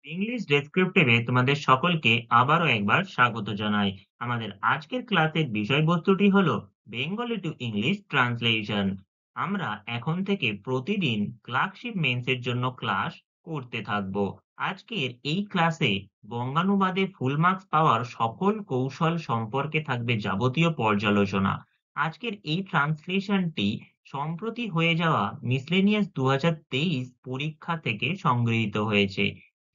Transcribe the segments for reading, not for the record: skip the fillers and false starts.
English ডেসক্রিপটিভে তোমাদের সকলকে আবারও একবার স্বাগত জানাই। আমাদের আজকের ক্লাসের বিষয়বস্তুটি হলো বেঙ্গলি টু ইংলিশ ট্রান্সলেশন। আমরা এখন থেকে প্রতিদিন ক্লার্কশিপ মেন্সের জন্য ক্লাস করতে থাকব। আজকের এই ক্লাসে বঙ্গানুবাদে ফুল মার্কস পাওয়ার সকল কৌশল সম্পর্কে থাকবে যাবতীয় পর্যালোচনা। আজকের এই ট্রান্সলেশনটি সম্প্রতি হয়ে যাওয়া মিসলেনিয়াস 2023 পরীক্ষা থেকে সংগৃহীত হয়েছে।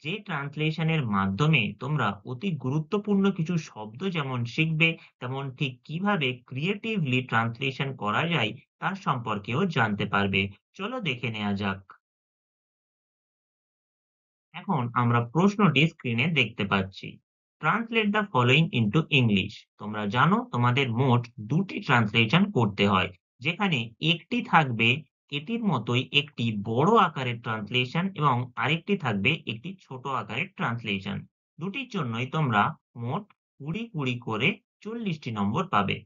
যে ট্রান্সলেশনের মাধ্যমে তোমরা অতি গুরুত্বপূর্ণ কিছু শব্দ যেমন শিখবে, তেমন ঠিক কিভাবে ক্রিয়েটিভলি ট্রান্সলেশন করা যায় তার সম্পর্কেও জানতে পারবে। চলো দেখে নেওয়া যাক। এখন আমরা প্রশ্নটি স্ক্রিনে দেখতে পাচ্ছি। Translate the following into English. তোমরা জানো তোমাদের মোট দুটি ট্রান্সলেশন করতে হয়, যেখানে একটি থাকবে এটির মতোই একটি বড় আকারের ট্রান্সলেশন এবং আরেকটি থাকবে একটি ছোট আকারের ট্রান্সলেশন। দুটির জন্যই তোমরা মোট 20 করে 40টি নম্বর পাবে।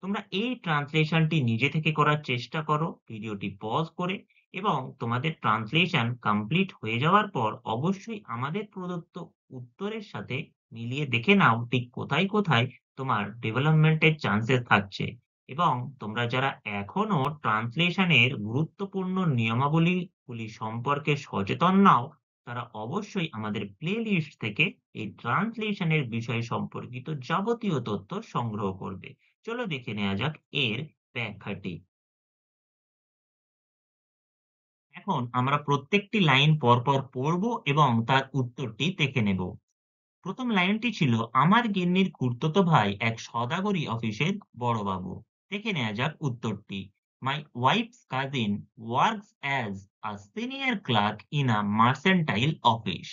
তোমরা এই ট্রান্সলেশনটি নিজে থেকে করার চেষ্টা করো ভিডিওটি পজ করে, এবং তোমাদের ট্রান্সলেশন কমপ্লিট হয়ে যাওয়ার পর অবশ্যই আমাদের প্রদত্ত উত্তরের সাথে মিলিয়ে দেখে নাও ঠিক কোথায় কোথায় তোমার ডেভেলপমেন্টের চান্সেস থাকছে। এবং তোমরা যারা এখনো ট্রান্সলেশনের গুরুত্বপূর্ণ নিয়মাবলীগুলি সম্পর্কে সচেতন নাও, তারা অবশ্যই আমাদের প্লে লিস্ট থেকে এই ট্রান্সলেশনের বিষয় সম্পর্কিত যাবতীয় তথ্য সংগ্রহ করবে। চলো দেখে নেওয়া যাক এর ব্যাখ্যাটি। এখন আমরা প্রত্যেকটি লাইন পরপর পড়ব এবং তার উত্তরটি দেখে নেব। প্রথম লাইনটি ছিল, আমার গিন্নির খুড়তুতো ভাই এক সওদাগরি অফিসের বড়বাবু। দেখে নেওয়া যাক উত্তরটি। My wife's cousin works as a senior clerk in a mercantile office.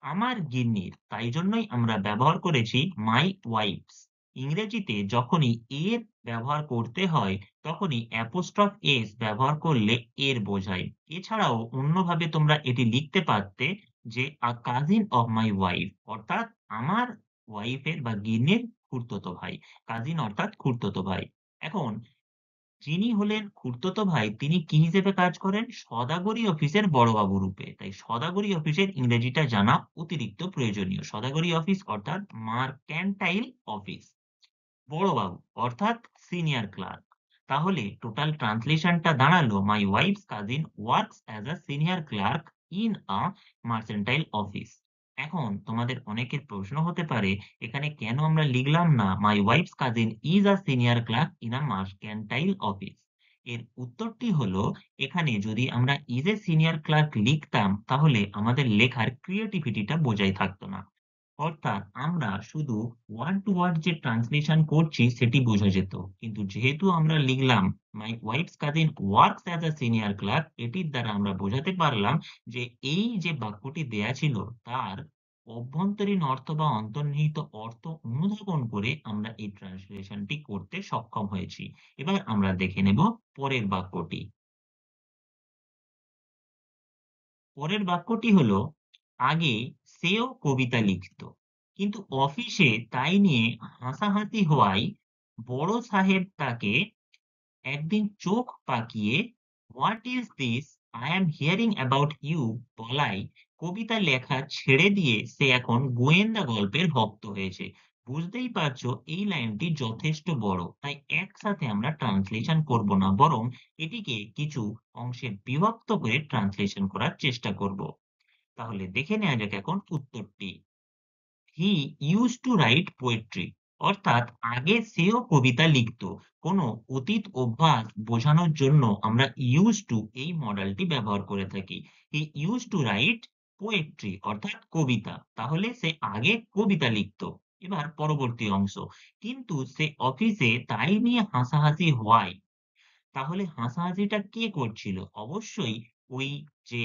আমার গিন্নির, তাই জন্যই আমরা ব্যবহার করেছি মাই ওয়াইফস। ইংরেজিতে যখনই এর ব্যবহার করতে হয় তখনই অ্যাপোস্ট্রফ এস ব্যবহার করলে এর বোঝায়। এছাড়াও অন্যভাবে তোমরা এটি লিখতে পারতে যে আ কাজিন অফ মাই ওয়াইফ, অর্থাৎ আমার ওয়াইফের বা গিন্নির খুড়তুতো ভাই। কাজিন অর্থাৎ খুড়তুতো ভাই। এখন যিনি হলেন খুড়তুতো ভাই, তিনি কি হিসেবে কাজ করেন? সওদাগরি অফিসের বড়বাবু রূপে। তাই সওদাগরি অফিসের ইংরেজিটা জানা অতিরিক্ত প্রয়োজনীয়। সওদাগরি অফিস অর্থাৎ মার্কেন্টাইল অফিস। বড়বাবু অর্থাৎ সিনিয়র ক্লার্ক। তাহলে টোটাল ট্রান্সলেশনটা দাঁড়ালো, my wife's cousin works as a senior clerk in a mercantile office. এখন তোমাদের অনেকের প্রশ্ন হতে পারে, এখানে কেন আমরা লিখলাম না my wife's cousin is a senior clerk in a mercantile office? এর উত্তরটি হলো, এখানে যদি আমরা ইজ এ সিনিয়র ক্লার্ক লিখতাম তাহলে আমাদের লেখার ক্রিয়েটিভিটিটা বজায় থাকতো না। অর্থাৎ আমরা শুধু ওয়ার্ড টু ওয়ার্ড যে ট্রান্সলেশন করছি সেটি বোঝা যেত। কিন্তু যেহেতু আমরা লিখলাম my wife's cousin works as a senior clerk, এটির দ্বারা আমরা বোঝাতে পারলাম যে এই যে বাক্যটি দেয়া ছিল তার অভ্যন্তরীণ অর্থ বা অন্তর্নিহিত অর্থ অনুধাবন করে আমরা এই ট্রান্সলেশনটি করতে সক্ষম হয়েছি। এবার আমরা দেখে নেব পরের বাক্যটি। পরের বাক্যটি হলো, আগে সেও কবিতা লিখত, কিন্তু অফিসে তাই নিয়ে হাসাহাসি হওয়ায় বড় সাহেব তাকে একদিন চোখ পাকিয়ে what is this I am hearing about you বলায় কবিতা লেখা ছেড়ে দিয়ে সে এখন গোয়েন্দা গল্পের ভক্ত হয়েছে। বুঝতেই পারছো এই লাইনটি যথেষ্ট বড়, তাই একসাথে আমরা ট্রান্সলেশন করব না, বরং এটিকে কিছু অংশে বিভক্ত করে ট্রান্সলেশন করার চেষ্টা করব। তাহলে দেখে নেওয়া যাক এখন উত্তরটি। He used to right poetry, অর্থাৎ আগে সেও কবিতা লিখতো। কোনো অতীত অভ্যাস বোঝানোর জন্য আমরা ইউজ টু এই মডেলটি ব্যবহার করে থাকি। He use to right poetry অর্থাৎ কবিতা। তাহলে সে আগে কবিতা লিখতো। এবার পরবর্তী অংশ, কিন্তু সে অফিসে তাই নিয়ে হাসাহাসি হওয়ায়, তাহলে হাসাহাসিটা কে করছিল? অবশ্যই ওই যে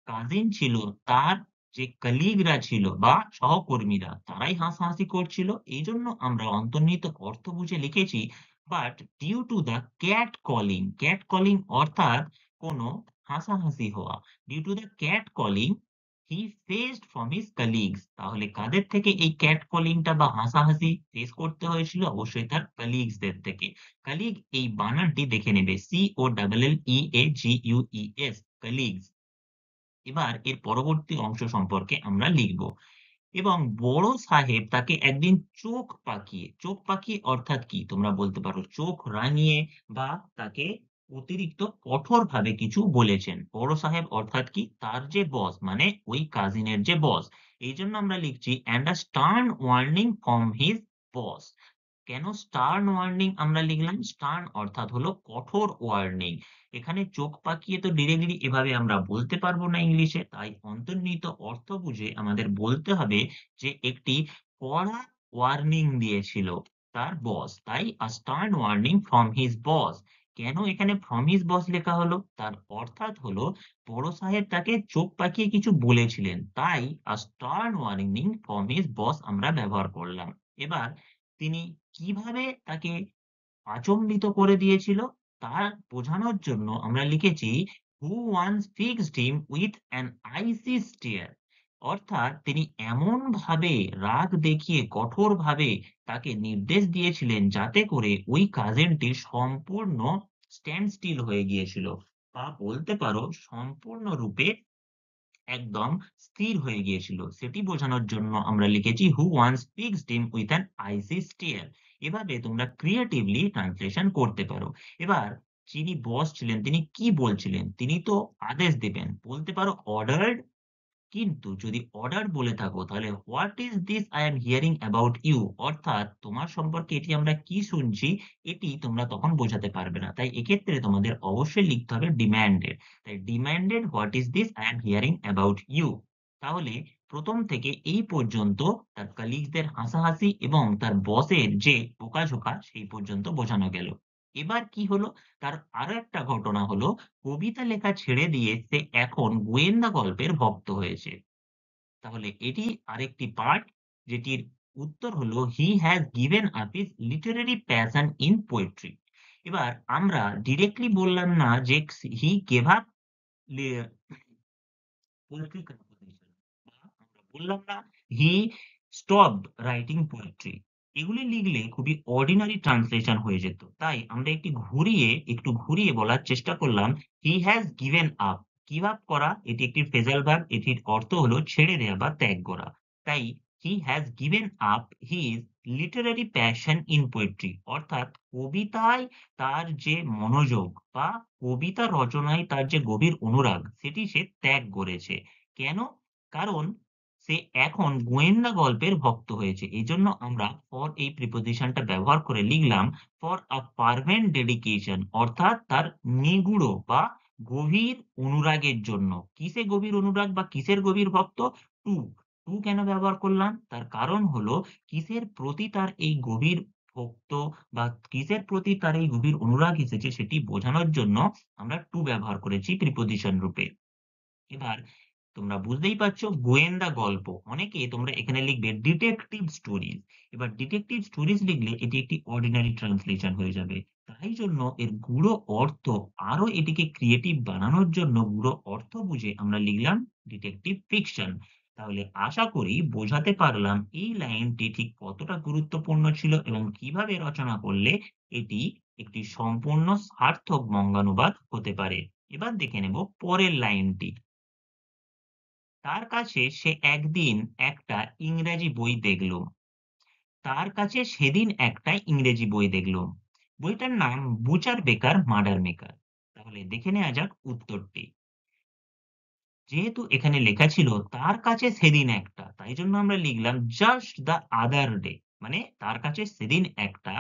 কাজিন ছিল তার যে কলিগরা ছিল বা সহকর্মীরা তারাই হাসাহাসি করছিল। এইজন্য আমরা অন্তর্নিহিত অর্থ বুঝে লিখেছি, but due to the cat calling. Cat calling অর্থাৎ কোনো হাসাহাসি হওয়া। Due to the cat calling he faced from his colleagues. তাহলে কাদের থেকে এই ক্যাট কলিংটা বা হাসাহাসি ফেস করতে হয়েছিল? অবশ্যই তার কলিগসদের থেকে। কলিগ এই বানানটি দেখে নেবে, COLLELEAGUES, কলিগস। এবার এর পরবর্তী অংশ সম্পর্কে আমরা লিখব। এবং বড় সাহেব তাকে একদিন চোখ পাকিয়ে অর্থাৎ কি? তোমরা বলতে পারো চোখ রাঙিয়ে বা তাকে অতিরিক্ত কঠোরভাবে কিছু বলেছেন। বড় সাহেব অর্থাৎ কি? তার যে বস মানে ওই কাজিনের যে বস। এইজন্য আমরা লিখছি and a stern warning from his boss। কেন স্টার্ন ওয়ার্নিং আমরা লিখলাম? স্টার্ন অর্থাৎ হলো কঠোর ওয়ার্নিং। এখানে চোখ পাকিয়ে তো ডিরেক্টলি এভাবে আমরা বলতে পারবো না ইংলিশে। তাই অন্তর্নিহিত অর্থ বুঝে আমাদের বলতে হবে যে একটি কড়া ওয়ার্নিং দিয়েছিল তার বস। তাই a stern warning from his boss। কেন এখানে from his boss লেখা হলো? তার অর্থাৎ হলো বড় সাহেব তাকে চোখ পাকিয়ে কিছু বলেছিলেন। তাই a stern warning from his boss আমরা ব্যবহার করলাম। এবার তিনি কিভাবে তাকে আচম্বিত করে দিয়েছিল তা বোঝানোর জন্য আমরা লিখেছি who once fixed him with an icy stare। অর্থাৎ তিনি এমন ভাবে রাগ দেখিয়ে কঠোরভাবে তাকে নির্দেশ দিয়েছিলেন যাতে করে ওই কাজিনটি সম্পূর্ণ স্ট্যান্ড স্টিল হয়ে গিয়েছিল বা বলতে পারো সম্পূর্ণরূপে একদম স্থির হয়ে গিয়েছিল। সেটি বোঝানোর জন্য আমরা লিখেছি who once fixed him with an icy stare। এভাবে তোমরা ক্রিয়েটিভলি ট্রান্সলেশন করতে পারো। এবার যিনি বস ছিলেন তিনি কি বলছিলেন? তিনি তো আদেশ দিবেন। বলতে পারো ordered। কিন্তু যদি অর্ডার বলে থাকো তাহলে what is this I am hearing about you, অর্থাৎ তোমার সম্পর্কে এটি আমরা কি শুনছি এটি তোমরা তখন বোঝাতে পারবে না। তাই এক্ষেত্রে তোমাদের অবশ্যই লিখতে হবে ডিম্যান্ডেড। তাই demanded what is this I am hearing about you. তাহলে প্রথম থেকে এই পর্যন্ত তার কলিগদের হাসাহাসি এবং তার বসের যে বোকাঝোকা সেই পর্যন্ত বোঝানো গেল। এবার কি হলো? তার আরো একটা ঘটনা হলো কবিতা লেখা ছেড়ে দিয়ে সে এখন গোয়েন্দা গল্পের ভক্ত হয়েছে। তাহলে এটি আরেকটি পার্ট যেটির উত্তর হলো he has given up his literary passion in poetry। এবার আমরা ডিরেক্টলি বললাম না যে he gave up poetry composition বা আমরা বললাম না হি স্টপড রাইটিং পোয়েট্রি। এগুলি লিখলে খুবই অর্ডিনারি ট্রান্সলেশন হয়ে যেত। তাই আমরা একটু ঘুরিয়ে বলার চেষ্টা করলাম he has given up. Give up করা এটি একটি ফ্রেজাল ভার্ব। এটির অর্থ হলো ছেড়ে দেয়া বা ত্যাগ করা। তাই he has given up his Literary passion in poetry, অর্থাৎ কবিতায় তার যে মনোযোগ বা কবিতা রচনায় তার যে গভীর অনুরাগ সেটি সে ত্যাগ করেছে। কেন? কারণ সে এখন গোয়েন্দা গল্পের ভক্ত হয়েছে। এজন্য আমরা ফর এই প্রিপোজিশনটা ব্যবহার করে লিখলাম ফর আ ফার্ভেন্ট ডেডিকেশন, অর্থাৎ তার নিগূঢ় বা গভীর অনুরাগের জন্য। কিসে গভীর অনুরাগ বা কিসের গভীর ভক্ত? টু। টু কেন ব্যবহার করলাম? তার কারণ হলো কিসের প্রতি তার এই গভীর ভক্ত বা কিসের প্রতি তার এই গভীর অনুরাগ এসেছে সেটি বোঝানোর জন্য আমরা টু ব্যবহার করেছি প্রিপোজিশন রূপে। এবার তোমরা বুঝতেই পারছো গোয়েন্দা গল্প। অনেকে তোমরা এখানে লিখবে ডিটেকটিভ স্টোরিজ। এবার ডিটেকটিভ স্টোরিজ লিখলে এটি একটি অর্ডিনারি ট্রান্সলেশন হয়ে যাবে। তাই জন্য এর গূঢ় অর্থ আরো এটিকে ক্রিয়েটিভ বানানোর জন্য গূঢ় অর্থ বুঝে আমরা লিখলাম ডিটেকটিভ ফিকশন। তাহলে আশা করি বোঝাতে পারলাম এই লাইনটি ঠিক কতটা গুরুত্বপূর্ণ ছিল এবং কিভাবে রচনা করলে এটি একটি সম্পূর্ণ সার্থক বঙ্গানুবাদ হতে পারে। এবার দেখে নেব পরের লাইনটি। তার কাছে সে একদিন একটা ইংরেজি বই দেখল। তার কাছে সেদিন একটা ইংরেজি বই দেখল। বইটার নাম বুচার বেকার মার্ডার মেকার। তাহলে দেখে নেওয়া যাক উত্তরটি। যেহেতু এখানে লেখা ছিল তার কাছে সেদিন একটা, তাই জন্য আমরা লিখলাম জাস্ট দ্য আদার ডে, মানে তার কাছে সেদিন একটা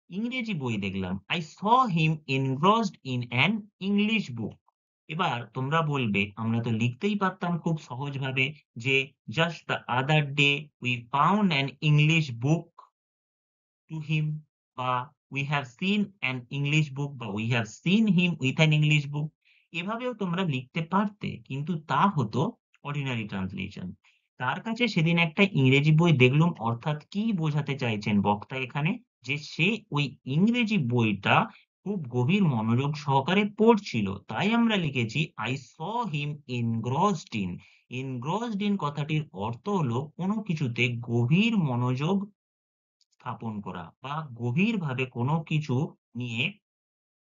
ইংরেজি বই দেখলাম। I saw him engrossed in an English book। এবার তোমরা বলবে আমরা তো লিখতেই পারতাম খুব সহজভাবে যে just the other day we found an English book to him বা we have seen an English book বা we have seen him with an English book। এভাবেও তোমরা লিখতে পারতে, কিন্তু তা হতো অর্ডিনারি ট্রান্সলেশন। তার কাছে সেদিন একটা ইংরেজি বই দেখলুম অর্থাৎ কি বোঝাতে চাইছেন বক্তা এখানে? যে সে ওই ইংরেজি বইটা খুব গভীর মনোযোগ সহকারে পড়ছিল। তাই আমরা লিখেছি I saw him engrossed in। engrossed in কথাটির অর্থ হলো কোনো কিছুতে গভীর মনোযোগ স্থাপন করা বা গভীরভাবে কোনো কিছু নিয়ে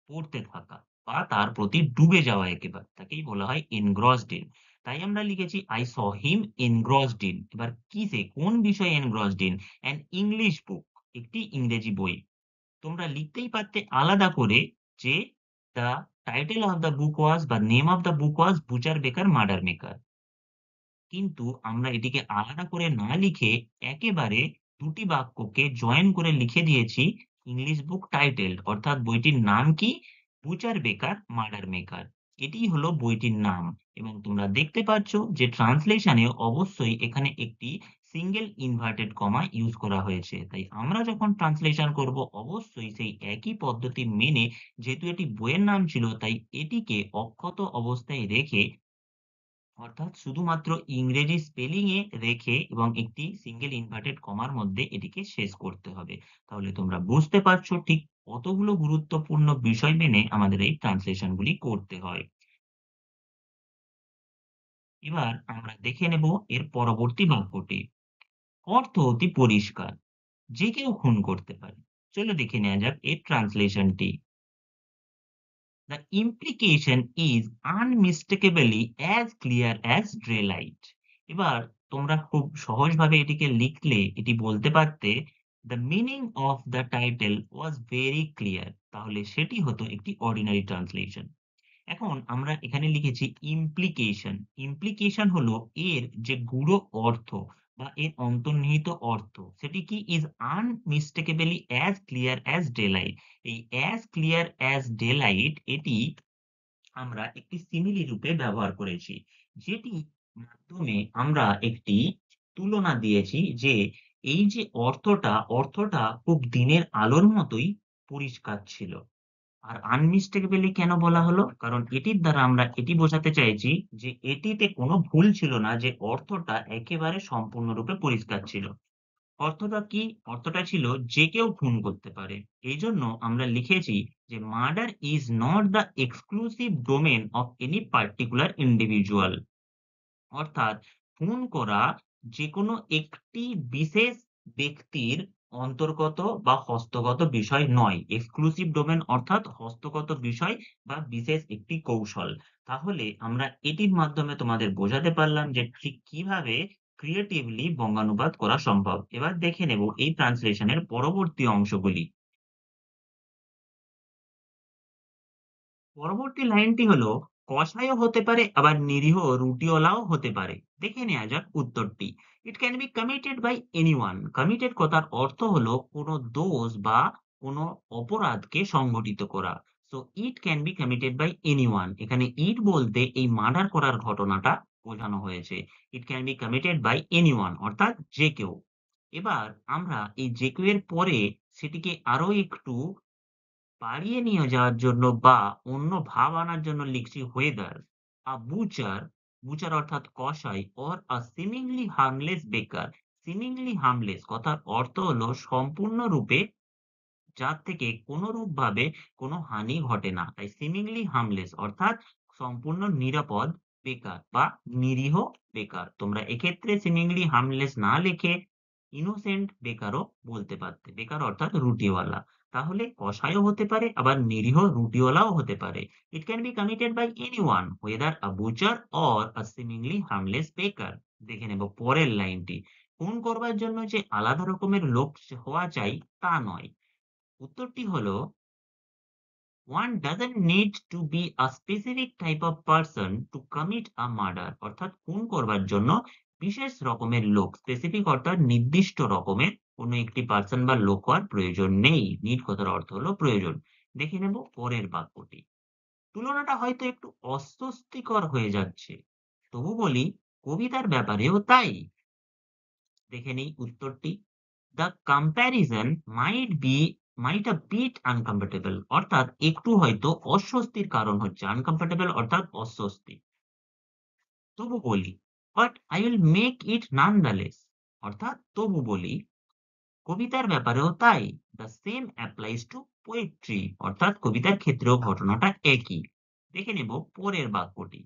পড়তে থাকা বা তার প্রতি ডুবে যাওয়া একেবারে। তাকেই বলা হয় engrossed in। তাই আমরা লিখেছি I saw him engrossed in। এবার কিসে, কোন বিষয়ে engrossed in? An English book, একটি ইংরেজি বই। তোমরা লিখতেই পারতে আলাদা করে যে the title of the book was বা name of the book was Butcher Baker Murder Maker। কিন্তু আমরা এটিকে আলাদা করে না লিখে একেবারে দুটি বাক্যকে জয়েন করে লিখে দিয়েছি ইংলিশ বুক টাইটেল, অর্থাৎ বইটির নাম কি? বুচার বেকার মার্ডার মেকার। এটিই হলো বইটির নাম। এবং তোমরা দেখতে পাচ্ছ যে ট্রান্সলেশনে অবশ্যই এখানে একটি সিঙ্গেল ইনভার্টেড কমা ইউজ করা হয়েছে। তাই আমরা যখন ট্রান্সলেশন করব অবশ্যই সেই একই পদ্ধতি মেনে, যেহেতু এটি বইয়ের নাম ছিল তাই এটিকে অক্ষত অবস্থায় রেখে, অর্থাৎ শুধুমাত্র ইংরেজি স্পেলিং এ রেখে এবং একটি সিঙ্গেল ইনভার্টেড কমার মধ্যে এটিকে শেষ করতে হবে। তাহলে তোমরা বুঝতে পারছো ঠিক কতগুলো গুরুত্বপূর্ণ বিষয় মেনে আমাদের এই ট্রান্সলেশন গুলি করতে হয়। এবার আমরা দেখে নেব এর পরবর্তী বাক্যটি। অর্থ অতি পরিষ্কার, যে কেউ খুন করতে পারে। চলো দেখে নেওয়া যাক এর ট্রান্সলেশনটি। The implication is unmistakably as clear as daylight। এবার তোমরা খুব সহজভাবে এটিকে লিখলে এটি বলতে পারতে the meaning of the title was very clear। তাহলে সেটি হতো একটি অর্ডিনারি ট্রান্সলেশন। এখন আমরা এখানে লিখেছি ইমপ্লিকেশন। ইমপ্লিকেশন হলো এর যে গূঢ় অর্থ বা এর অন্তর্নিহিত অর্থ, সেটি কি? Is unmistakably as clear as daylight. এই অ্যাজ ক্লিয়ার অ্যাজ ডেলাইট এটি আমরা একটি সিমিলি রূপে ব্যবহার করেছি, যেটি মাধ্যমে আমরা একটি তুলনা দিয়েছি যে এই যে অর্থটা খুব দিনের আলোর মতোই পরিষ্কার ছিল। আর আনমিস্টেকেবলি কেন বলা হলো? কারণ এটির দ্বারা আমরা এটি বোঝাতে চাইছি যে এটিতে কোনো ভুল ছিল না, যে অর্থটা একেবারে সম্পূর্ণরূপে পরিষ্কার ছিল। অর্থটা কি? অর্থটা ছিল যে কেউ খুন করতে পারে। এইজন্য আমরা লিখেছি যে murder is not the exclusive domain of any particular individual. অর্থাৎ খুন করা যেকোনো একটি বিশেষ ব্যক্তির অন্তর্গত বা হস্তগত বিষয় নয়। এক্সক্লুসিভ ডোমেন অর্থাৎ হস্তগত বিষয় বা বিশেষ একটি কৌশল। তাহলে আমরা এটির মাধ্যমে তোমাদের বোঝাতে পারলাম যে ঠিক কিভাবে ক্রিয়েটিভলি বঙ্গানুবাদ করা সম্ভব। এবার দেখে নেব এই ট্রান্সলেশনের পরবর্তী অংশগুলি। পরবর্তী লাইনটি হলো, কসাইও হতে পারে আবার নিরীহ রুটিওয়ালাও হতে পারে। দেখে নেওয়া যাক উত্তরটি। It can be committed by anyone. Committed কথার অর্থ হলো কোনো দোষ বা কোনো অপরাধকে সংঘটিত করা। So it can be committed by anyone. এখানে ইট বলতে এই মার্ডার করার ঘটনাটা বোঝানো হয়েছে। It can be committed by anyone অর্থাৎ যে কেউ। এবার আমরা এই যে কেউ এর পরে সেটিকে আরো একটু বাড়িয়ে নিয়ে যাওয়ার জন্য বা অন্য ভাব আনার জন্য লিখছি whether a butcher, butcher অর্থাৎ কসাই, or a seemingly harmless baker। seemingly harmless কথার অর্থ হলো সম্পূর্ণরূপে যার থেকে কোনরূপভাবে কোনো হানি ঘটে না। তাই seemingly harmless অর্থাৎ সম্পূর্ণ নিরাপদ বেকার বা নিরীহ বেকার। তোমরা এক্ষেত্রে seemingly harmless না লিখে innocent বেকারও বলতে পারতে। বেকার অর্থাৎ রুটিওয়ালা। তাহলে কসাইও হতে পারে আবার নিরীহ রুটিওয়ালাও হতে পারে। It can be committed by anyone, whether a butcher or a seemingly harmless baker। দেখে নেব পরের লাইনটি। খুন করবার জন্য যে আলাদা রকমের লোক হওয়া চাই তা নয়। উত্তরটি হলো, one doesn't need to be a specific type of person to commit a murder। অর্থাৎ খুন করবার জন্য বিশেষ রকমের লোক, স্পেসিফিক অর্থাৎ নির্দিষ্ট রকমের কোনো একটি পার্সন বা লোক হওয়ার প্রয়োজন নেই। নিড কথার অর্থ হলো প্রয়োজন। দেখে নেব পরের বাক্যটি। তুলনাটা হয়তো একটু অস্বস্তিকর হয়ে যাচ্ছে, তবু বলি কবিতার ব্যাপারেও তাই। দেখে নেই উত্তরটি। The comparison might a bit uncomfortable। অর্থাৎ একটু হয়তো অস্বস্তির কারণ হচ্ছে। uncomfortable অর্থাৎ অস্বস্তি। তবু বলি but I will make it nonetheless। অর্থাৎ তবু বলি কবিতার ব্যাপারেও তাই। The same applies to poetry। অর্থাৎ কবিতার ক্ষেত্রেও ঘটনাটা একই। দেখে নেব পরের বাক্যটি।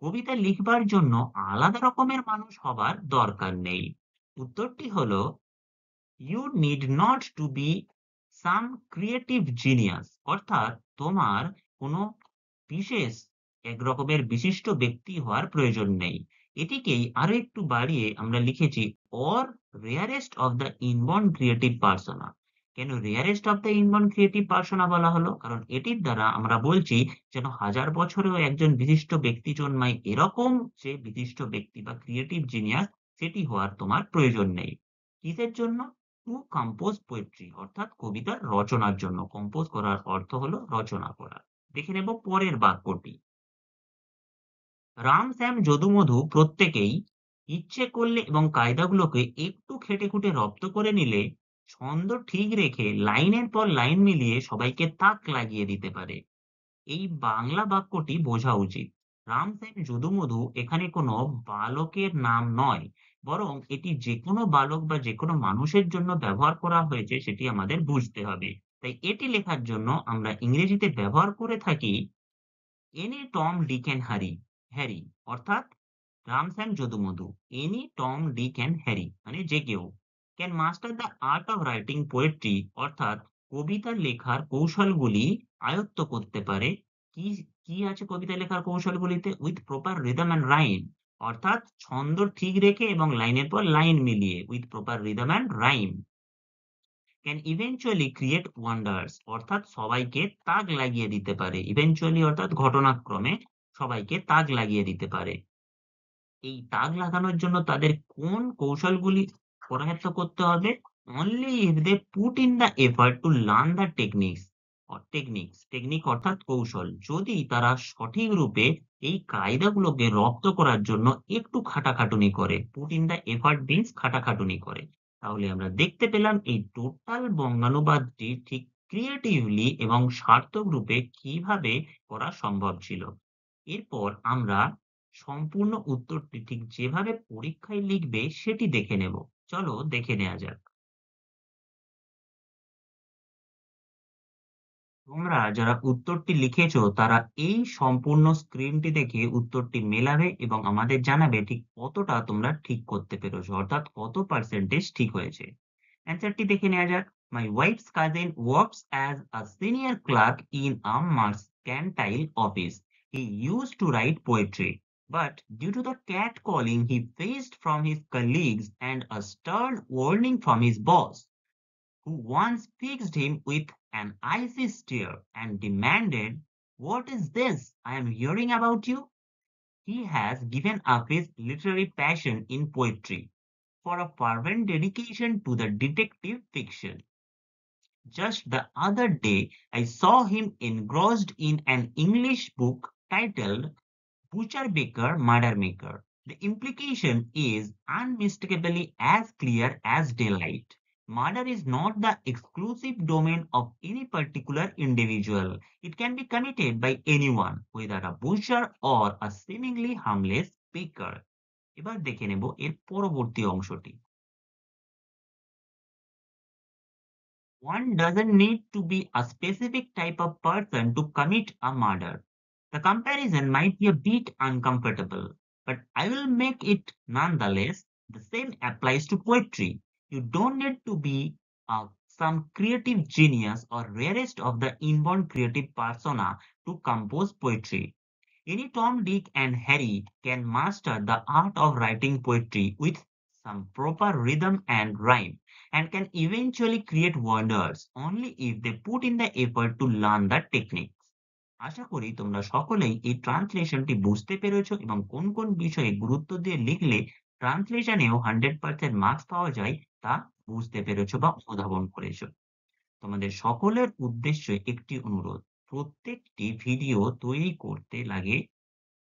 কবিতা লিখবার জন্য আলাদা রকমের মানুষ হবার দরকার নেই। উত্তরটি হলো, you need not to be some creative genius। অর্থাৎ তোমার কোনো বিশেষ এক রকমের বিশিষ্ট ব্যক্তি হওয়ার প্রয়োজন নেই। এটিকেই আরো একটু বাড়িয়ে আমরা লিখেছি or rarest of the inborn creative persona. কেন rarest of the inborn creative persona বলা হলো? কারণ এটির দ্বারা আমরা বলছি যেন হাজার বছরেও একজন বিশিষ্ট ব্যক্তি জন্মায় এরকম যে বিশিষ্ট ব্যক্তি বা ক্রিয়েটিভ জিনিয়াস সেটি হওয়ার তোমার প্রয়োজন নেই। কিসের জন্য? টু কম্পোজ পোয়েট্রি অর্থাৎ কবিতার রচনার জন্য। কম্পোজ করার অর্থ হলো রচনা করা। দেখে নেব পরের বাক্যটি। রাম, শ্যাম, যদু, মধু প্রত্যেকেই ইচ্ছে করলে এবং কায়দাগুলোকে একটু খেটে-খুঁটে রপ্ত করে নিলে ছন্দ ঠিক রেখে লাইনের পর লাইন মিলিয়ে সবাইকে তাক লাগিয়ে দিতে পারে। এই বাংলা বাক্যটি বোঝা উচিত। রাম, শ্যাম, যদু, মধু এখানে কোনো বালকের নাম নয়। বরং এটি যেকোনো বালক বা যেকোনো মানুষের জন্য ব্যবহার করা হয়েছে সেটি আমাদের বুঝতে হবে। তাই এটি লেখার জন্য আমরা ইংরেজিতে ব্যবহার করে থাকি any Tom Dick and Harry অর্থাৎ Ram, Shyam, Jadu, Madhu. Any Tom Dick and Harry মানে যে কেউ can master the art of writing poetry অর্থাৎ কবিতা লেখার কৌশলগুলি আয়ত্ত করতে পারে। কি কি আছে কবিতা লেখার কৌশলগুলিতে? With proper rhythm and rhyme অর্থাৎ ছন্দ ঠিক রেখে এবং লাইনের পর লাইন মিলিয়ে with proper rhythm and rhyme can eventually create wonders অর্থাৎ সবাইকে তাক লাগিয়ে দিতে পারে। ইভেনচুয়ালি অর্থাৎ ঘটনাক্রমে সবাইকে তাক লাগিয়ে দিতে পারে। এই তাক লাগানোর জন্য তাদের কোন কৌশলগুলি করায়ত্ত করতে হবে? only if they put in the effort to learn the technique অর্থাৎ কৌশল। যদি তারা সঠিক রূপে এই কায়দাগুলোকে রপ্ত করার জন্য একটু খাটাখাটুনি করে। put in the effort means খাটাখাটুনি করে। তাহলে আমরা দেখতে পেলাম এই টোটাল বঙ্গানুবাদটি ঠিক ক্রিয়েটিভলি এবং সার্থক রূপে কিভাবে করা সম্ভব ছিল। এরপর আমরা সম্পূর্ণ উত্তরটি ঠিক যেভাবে পরীক্ষায় লিখবে সেটি দেখে নেব। চলো দেখে নেয়া যাক। তোমরা যারা উত্তরটি লিখেছো তারা এই সম্পূর্ণ স্ক্রিনটি দেখে উত্তরটি মেলাবে এবং আমাদের জানাবে ঠিক কতটা তোমরা ঠিক করতে পেরেছো অর্থাৎ কত পার্সেন্টেজ ঠিক হয়েছে। অ্যান্সারটি দেখে নেওয়া যাক। My wife's cousin works as a senior clerk in a mercantile office. He used to write poetry, but due to the catcalling he faced from his colleagues and a stern warning from his boss, who once fixed him with an icy stare and demanded, "What is this I am hearing about you?" He has given up his literary passion in poetry for a fervent dedication to the detective fiction. Just the other day, I saw him engrossed in an English book titled Butcher Baker Murder Maker. The implication is unmistakably as clear as daylight. Murder is not the exclusive domain of any particular individual. It can be committed by anyone, whether a butcher or a seemingly harmless baker. এবার দেখে নেব এর পরবর্তী অংশটি। One doesn't need to be a specific type of person to commit a murder. The comparison might be a bit uncomfortable, but I will make it nonetheless. The same applies to poetry. You don't need to be some creative genius or rarest of the inborn creative persona to compose poetry. Any Tom, Dick, and Harry can master the art of writing poetry with some proper rhythm and rhyme and can eventually create wonders only if they put in the effort to learn the techniques. আশা করি তোমরা সকলেই এই ট্রান্সলেশনটি বুঝতে পেরেছো এবং কোন কোন বিষয়ে গুরুত্ব দিয়ে লিখলে ট্রান্সলেশনেও 100% মার্কস পাওয়া যায় তা বুঝতে পেরেছো বা অনুধাবন করেছো। তোমাদের সকলের উদ্দেশ্যে একটি অনুরোধ, প্রত্যেকটি ভিডিও তৈরি করতে লাগে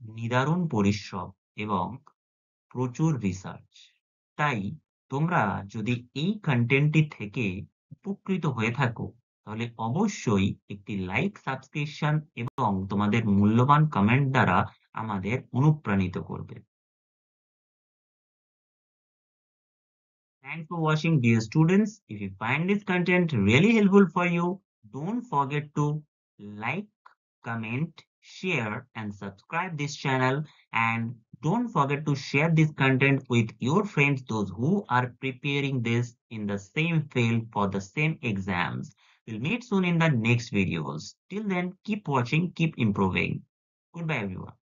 নিদারুণ পরিশ্রম এবং প্রচুর রিসার্চ। তাই তোমরা যদি এই কনটেন্টটি থেকে উপকৃত হয়ে থাকো তাহলে অবশ্যই একটি লাইক, সাবস্ক্রিপশন এবং তোমাদের মূল্যবান কমেন্ট দ্বারা আমাদের অনুপ্রাণিত করবে। Thanks for watching, dear students. If you find this content really helpful for you, don't forget to like, comment, share, and subscribe this channel. And don't forget to share this content with your friends, those who are preparing this in the same field for the same exams. We'll meet soon in the next videos. Till then, keep watching, keep improving. Goodbye, everyone.